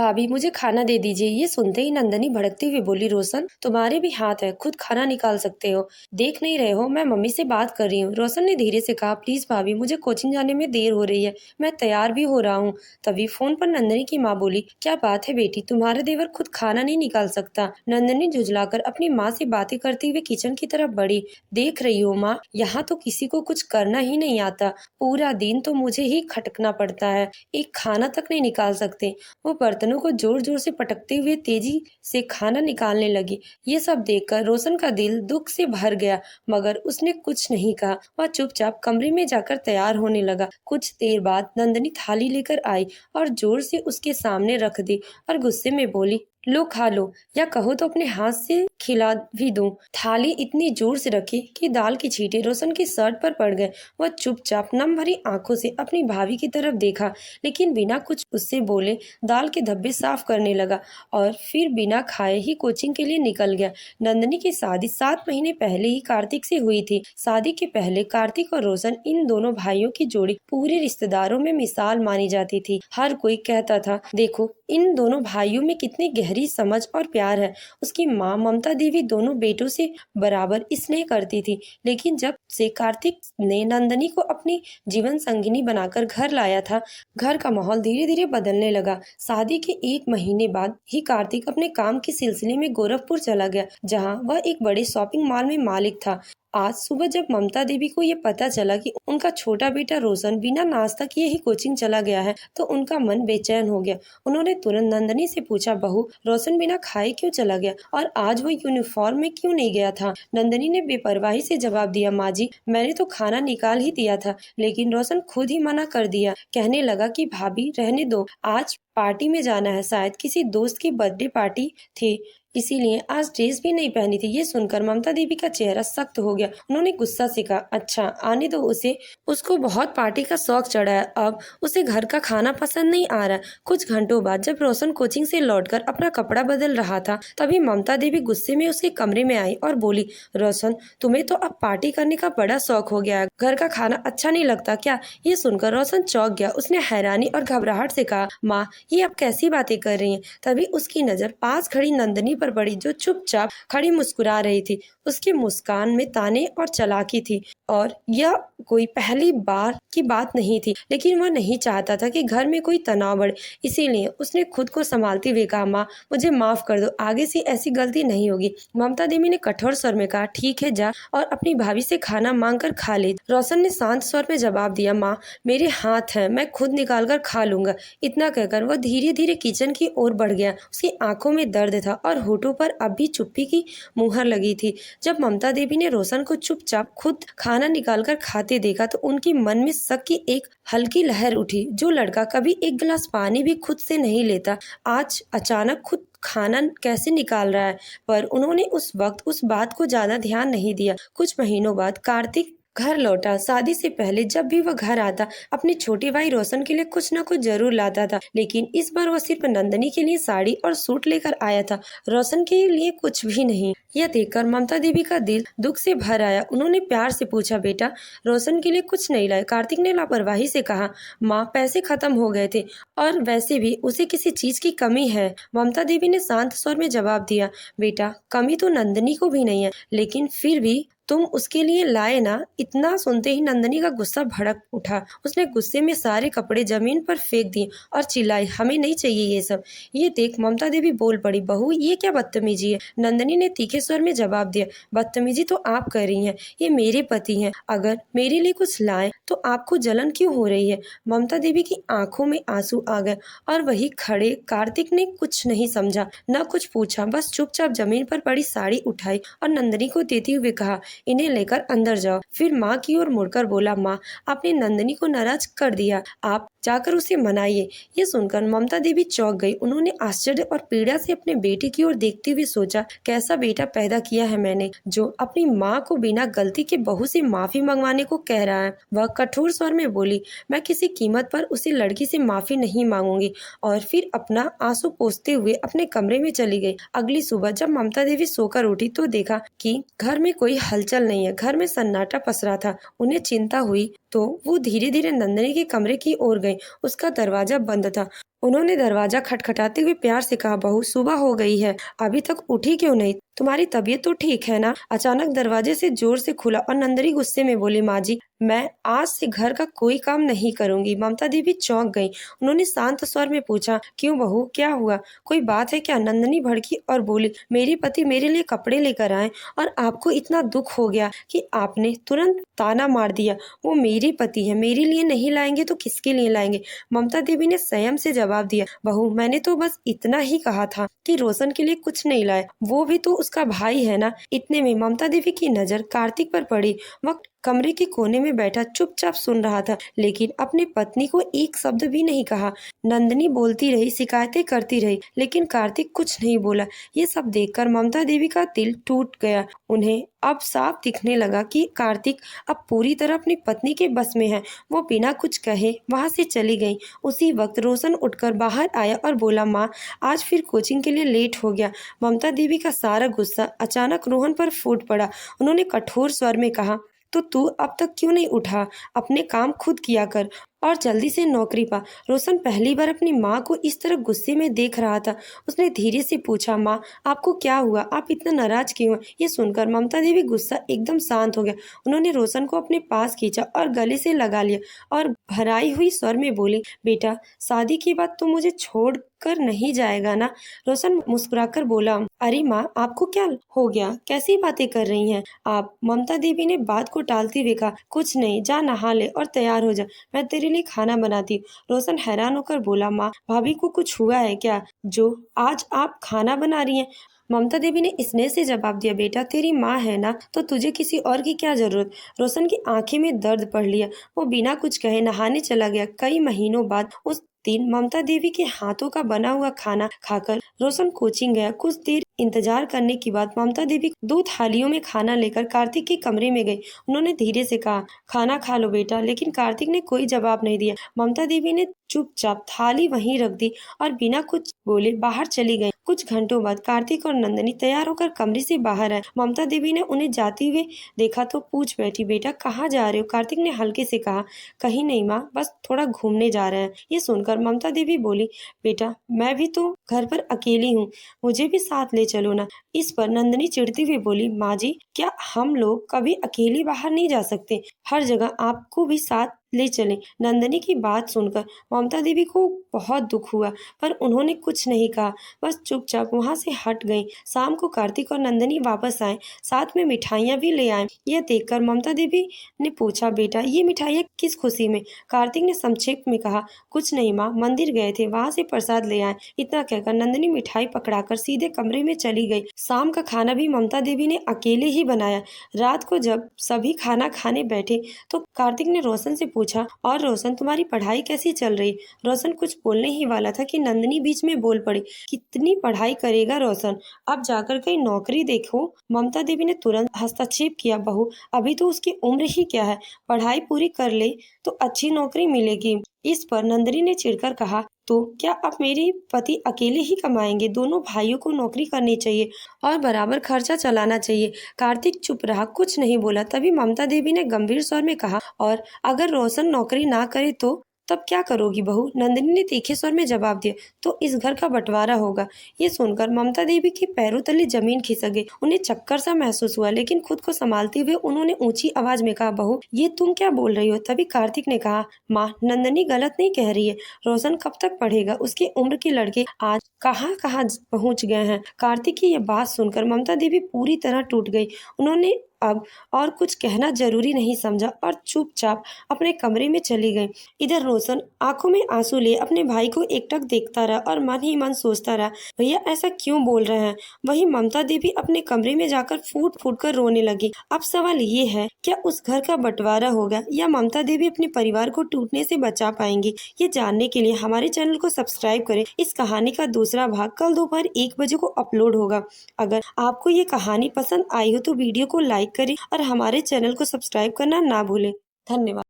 भाभी मुझे खाना दे दीजिए। ये सुनते ही नंदनी भड़कती हुई बोली, रोशन तुम्हारे भी हाथ है, खुद खाना निकाल सकते हो, देख नहीं रहे हो मैं मम्मी से बात कर रही हूँ। रोशन ने धीरे से कहा, प्लीज भाभी मुझे कोचिंग जाने में देर हो रही है, मैं तैयार भी हो रहा हूँ। तभी फोन पर नंदनी की माँ बोली, क्या बात है बेटी, तुम्हारा देवर खुद खाना नहीं निकाल सकता। नंदनी झुंझलाकर अपनी माँ से बातें करते हुए किचन की तरफ बढ़ी। देख रही हो माँ, यहाँ तो किसी को कुछ करना ही नहीं आता, पूरा दिन तो मुझे ही खटकना पड़ता है, एक खाना तक नहीं निकाल सकते। वो बर्तनों को जोर जोर से पटकते हुए तेजी से खाना निकालने लगी। ये सब देखकर रोशन का दिल दुख से भर गया, मगर उसने कुछ नहीं कहा। वह चुपचाप कमरे में जाकर तैयार होने लगा। कुछ देर बाद नंदनी थाली लेकर आई और जोर से उसके सामने रख दी और गुस्से में बोली, लो खा लो, या कहो तो अपने हाथ से खिला भी दूं। थाली इतनी जोर से रखी कि दाल की छींटे रोशन की शर्ट पर पड़ गए। वह चुपचाप नम भरी आंखों से अपनी भाभी की तरफ देखा, लेकिन बिना कुछ उससे बोले दाल के धब्बे साफ करने लगा और फिर बिना खाए ही कोचिंग के लिए निकल गया। नंदनी की शादी 7 महीने पहले ही कार्तिक से हुई थी। शादी के पहले कार्तिक और रोशन, इन दोनों भाइयों की जोड़ी पूरे रिश्तेदारों में मिसाल मानी जाती थी। हर कोई कहता था, देखो इन दोनों भाइयों में कितनी गहरी समझ और प्यार है। उसकी माँ ममता देवी दोनों बेटों से बराबर स्नेह करती थी, लेकिन जब से कार्तिक ने नंदनी को अपनी जीवन संगिनी बनाकर घर लाया था, घर का माहौल धीरे धीरे बदलने लगा। शादी के 1 महीने बाद ही कार्तिक अपने काम के सिलसिले में गोरखपुर चला गया, जहां वह एक बड़े शॉपिंग मॉल में मालिक था। आज सुबह जब ममता देवी को ये पता चला कि उनका छोटा बेटा रोशन बिना नाश्ता किए ही कोचिंग चला गया है, तो उनका मन बेचैन हो गया। उन्होंने तुरंत नंदनी से पूछा, बहू रोशन बिना खाए क्यों चला गया और आज वो यूनिफॉर्म में क्यों नहीं गया था? नंदनी ने बेपरवाही से जवाब दिया, माँ जी मैंने तो खाना निकाल ही दिया था, लेकिन रोशन खुद ही मना कर दिया। कहने लगा कि भाभी रहने दो, आज पार्टी में जाना है, शायद किसी दोस्त की बर्थडे पार्टी थी, इसीलिए आज ड्रेस भी नहीं पहनी थी। ये सुनकर ममता देवी का चेहरा सख्त हो गया। उन्होंने गुस्सा से कहा, अच्छा आने दो उसे, उसको बहुत पार्टी का शौक चढ़ा है, अब उसे घर का खाना पसंद नहीं आ रहा। कुछ घंटों बाद जब रोशन कोचिंग से लौटकर अपना कपड़ा बदल रहा था, तभी ममता देवी गुस्से में उसके कमरे में आई और बोली, रोशन तुम्हें तो अब पार्टी करने का बड़ा शौक हो गया है, घर का खाना अच्छा नहीं लगता क्या? ये सुनकर रोशन चौंक गया। उसने हैरानी और घबराहट से कहा, माँ ये आप कैसी बातें कर रही हैं? तभी उसकी नजर पास खड़ी नंदनी पर पड़ी, जो चुपचाप खड़ी मुस्कुरा रही थी। उसकी मुस्कान में ताने और चालाकी थी, और यह कोई पहली बार की बात नहीं थी, लेकिन वह नहीं चाहता था कि घर में कोई तनाव बढ़े, इसीलिए उसने खुद को संभालते हुए कहा, माँ मुझे माफ कर दो, आगे से ऐसी गलती नहीं होगी। ममता देवी ने कठोर स्वर में कहा, ठीक है जा और अपनी भाभी से खाना मांग कर खा ले। रोशन ने शांत स्वर में जवाब दिया, माँ मेरे हाथ हैं, मैं खुद निकाल कर खा लूंगा। इतना कहकर वह धीरे धीरे किचन की ओर बढ़ गया। उसकी आंखों में दर्द था और होठों पर अब भी चुप्पी की मुहर लगी थी। जब ममता देवी ने रोशन को चुपचाप खुद खाना निकालकर खाते देखा, तो उनके मन में शक की एक हल्की लहर उठी। जो लड़का कभी एक गिलास पानी भी खुद से नहीं लेता, आज अचानक खुद खाना कैसे निकाल रहा है? पर उन्होंने उस वक्त उस बात को ज्यादा ध्यान नहीं दिया। कुछ महीनों बाद कार्तिक घर लौटा। शादी से पहले जब भी वह घर आता, अपने छोटे भाई रोशन के लिए कुछ न कुछ जरूर लाता था, लेकिन इस बार वह सिर्फ नंदनी के लिए साड़ी और सूट लेकर आया था, रोशन के लिए कुछ भी नहीं। यह देखकर ममता देवी का दिल दुख से भर आया। उन्होंने प्यार से पूछा, बेटा रोशन के लिए कुछ नहीं लाए? कार्तिक ने लापरवाही से कहा, माँ पैसे खत्म हो गए थे, और वैसे भी उसे किसी चीज की कमी है। ममता देवी ने शांत स्वर में जवाब दिया, बेटा कमी तो नंदनी को भी नहीं है, लेकिन फिर भी तुम उसके लिए लाए ना। इतना सुनते ही नंदनी का गुस्सा भड़क उठा। उसने गुस्से में सारे कपड़े जमीन पर फेंक दिए और चिल्लाई, हमें नहीं चाहिए ये सब। ये देख ममता देवी बोल पड़ी, बहू ये क्या बदतमीजी है? नंदनी ने तीखे स्वर में जवाब दिया, बदतमीजी तो आप कर रही हैं, ये मेरे पति हैं, अगर मेरे लिए कुछ लाए तो आपको जलन क्यों हो रही है? ममता देवी की आंखों में आंसू आ गए और वही खड़े कार्तिक ने कुछ नहीं समझा, न कुछ पूछा, बस चुपचाप जमीन पर पड़ी साड़ी उठाई और नंदनी को देते हुए कहा, इन्हें लेकर अंदर जाओ। फिर माँ की ओर मुड़कर बोला, माँ आपने नंदनी को नाराज कर दिया, आप जाकर उसे मनाइए। ये सुनकर ममता देवी चौंक गई। उन्होंने आश्चर्य और पीड़ा से अपने बेटे की ओर देखते हुए सोचा, कैसा बेटा पैदा किया है मैंने, जो अपनी माँ को बिना गलती के बहू से माफी मंगवाने को कह रहा है। वह कठोर स्वर में बोली, मैं किसी कीमत पर उसे लड़की से माफी नहीं मांगूंगी, और फिर अपना आंसू पोंछते हुए अपने कमरे में चली गई। अगली सुबह जब ममता देवी सोकर उठी तो देखा कि घर में कोई हलचल नहीं है। घर में सन्नाटा पसरा था। उन्हें चिंता हुई तो वो धीरे धीरे नंदनी के कमरे की ओर गई। उसका दरवाजा बंद था उन्होंने दरवाजा खटखटाते हुए प्यार से कहा, बहू सुबह हो गई है, अभी तक उठी क्यों नहीं? तुम्हारी तबीयत तो ठीक है ना? अचानक दरवाजे से जोर से खुला और नंदनी गुस्से में बोली, माँ जी मैं आज से घर का कोई काम नहीं करूंगी। ममता देवी चौंक गई। उन्होंने शांत स्वर में पूछा, क्यों बहू, क्या हुआ? कोई बात है क्या? नंदनी भड़की और बोली, मेरे पति मेरे लिए कपड़े लेकर आए और आपको इतना दुख हो गया कि आपने तुरंत ताना मार दिया। वो मेरे पति है, मेरे लिए नहीं लाएंगे तो किसके लिए लाएंगे? ममता देवी ने संयम से जवाब दिया, बहू मैंने तो बस इतना ही कहा था कि रोशन के लिए कुछ नहीं लाए, वो भी तो उसका भाई है ना। इतने में ममता देवी की नजर कार्तिक पर पड़ी। वह कमरे के कोने में बैठा चुपचाप सुन रहा था, लेकिन अपनी पत्नी को एक शब्द भी नहीं कहा। नंदनी बोलती रही, शिकायतें करती रही, लेकिन कार्तिक कुछ नहीं बोला। ये सब देखकर ममता देवी का दिल टूट गया। उन्हें अब साफ दिखने लगा कि कार्तिक अब पूरी तरह अपनी पत्नी के बस में है। वो बिना कुछ कहे वहां से चली गई। उसी वक्त रोशन उठकर बाहर आया और बोला, माँ आज फिर कोचिंग के लिए लेट हो गया। ममता देवी का सारा गुस्सा अचानक रोहन पर फूट पड़ा। उन्होंने कठोर स्वर में कहा, तो तू अब तक क्यों नहीं उठा? अपने काम खुद किया कर और जल्दी से नौकरी पा। रोशन पहली बार अपनी माँ को इस तरह गुस्से में देख रहा था। उसने धीरे से पूछा, माँ आपको क्या हुआ? आप इतना नाराज क्यों हैं? ये सुनकर ममता देवी गुस्सा एकदम शांत हो गया। उन्होंने रोशन को अपने पास खींचा और गले से लगा लिया और भराई हुई स्वर में बोली, बेटा शादी के बाद तो मुझे छोड़ कर नहीं जाएगा ना? रोशन मुस्कुराकर बोला, अरे माँ आपको क्या हो गया? कैसी बातें कर रही हैं आप? ममता देवी ने बात को टालते हुए कहा, कुछ नहीं, जा नहा ले और तैयार हो जा, मैं तेरे लिए खाना बनाती हूँ। रोशन हैरान होकर बोला, माँ भाभी को कुछ हुआ है क्या जो आज आप खाना बना रही हैं? ममता देवी ने स्नेह से जवाब दिया, बेटा तेरी माँ है ना, तो तुझे किसी और की क्या जरूरत? रोशन की आंखें में दर्द पड़ लिया। वो बिना कुछ कहे नहाने चला गया। कई महीनों बाद उस दिन ममता देवी के हाथों का बना हुआ खाना खाकर रोशन कोचिंग गया। कुछ देर इंतजार करने के बाद ममता देवी 2 थालियों में खाना लेकर कार्तिक के कमरे में गई। उन्होंने धीरे से कहा, खाना खा लो बेटा, लेकिन कार्तिक ने कोई जवाब नहीं दिया। ममता देवी ने चुपचाप थाली वहीं रख दी और बिना कुछ बोले बाहर चली गई। कुछ घंटों बाद कार्तिक और नंदनी तैयार होकर कमरे से बाहर आए। ममता देवी ने उन्हें जाते हुए देखा तो पूछ बैठी, बेटा कहाँ जा रहे हो? कार्तिक ने हल्के से कहा, कहीं नहीं माँ, बस थोड़ा घूमने जा रहे हैं। ये सुनकर ममता देवी बोली, बेटा मैं भी तो घर पर अकेली हूँ, मुझे भी साथ ले चलो ना। इस पर नंदनी चिढ़ती हुई बोली, माँ जी क्या हम लोग कभी अकेले बाहर नहीं जा सकते? हर जगह आपको भी साथ ले चले। नंदनी की बात सुनकर ममता देवी को बहुत दुख हुआ, पर उन्होंने कुछ नहीं कहा, बस चुपचाप वहां से हट गईं। शाम को कार्तिक और नंदनी वापस आए, साथ में मिठाइयाँ भी ले आए। यह देखकर ममता देवी ने पूछा, बेटा ये मिठाइयाँ किस खुशी में? कार्तिक ने संक्षेप में कहा, कुछ नहीं माँ, मंदिर गए थे, वहां से प्रसाद ले आए। इतना कहकर नंदनी मिठाई पकड़ाकर सीधे कमरे में चली गई। शाम का खाना भी ममता देवी ने अकेले ही बनाया। रात को जब सभी खाना खाने बैठे तो कार्तिक ने रोशन से पूछा, और रोशन तुम्हारी पढ़ाई कैसी चल रही? रोशन कुछ बोलने ही वाला था कि नंदनी बीच में बोल पड़ी, कितनी पढ़ाई करेगा रोशन, अब जाकर कहीं नौकरी देखो। ममता देवी ने तुरंत हस्तक्षेप किया, बहू अभी तो उसकी उम्र ही क्या है, पढ़ाई पूरी कर ले तो अच्छी नौकरी मिलेगी। इस पर नंदनी ने चिढ़कर कहा, तो क्या अब मेरे पति अकेले ही कमाएंगे? दोनों भाइयों को नौकरी करनी चाहिए और बराबर खर्चा चलाना चाहिए। कार्तिक चुप रहा, कुछ नहीं बोला। तभी ममता देवी ने गंभीर स्वर में कहा, और अगर रोशन नौकरी ना करे तो तब क्या करोगी बहू? नंदिनी ने तीखे स्वर में जवाब दिया, तो इस घर का बंटवारा होगा। ये सुनकर ममता देवी के पैरों तले जमीन खिसक गई। उन्हें चक्कर सा महसूस हुआ, लेकिन खुद को संभालते हुए उन्होंने ऊंची आवाज में कहा, बहू ये तुम क्या बोल रही हो? तभी कार्तिक ने कहा, माँ नंदिनी गलत नहीं कह रही है, रोशन कब तक पढ़ेगा? उसके उम्र के लड़के आज कहाँ कहाँ पहुँच गए हैं। कार्तिक की यह बात सुनकर ममता देवी पूरी तरह टूट गई। उन्होंने अब और कुछ कहना जरूरी नहीं समझा और चुपचाप अपने कमरे में चली गई। इधर रोशन आंखों में आंसू लिए अपने भाई को एकटक देखता रहा और मन ही मन सोचता रहा, भैया ऐसा क्यों बोल रहे हैं? वहीं ममता देवी अपने कमरे में जाकर फूट फूट कर रोने लगी। अब सवाल ये है, क्या उस घर का बंटवारा होगा या ममता देवी अपने परिवार को टूटने से बचा पाएंगी? ये जानने के लिए हमारे चैनल को सब्सक्राइब करें। इस कहानी का दूसरा भाग कल दोपहर 1 बजे को अपलोड होगा। अगर आपको ये कहानी पसंद आई हो तो वीडियो को लाइक करें और हमारे चैनल को सब्सक्राइब करना ना भूलें। धन्यवाद।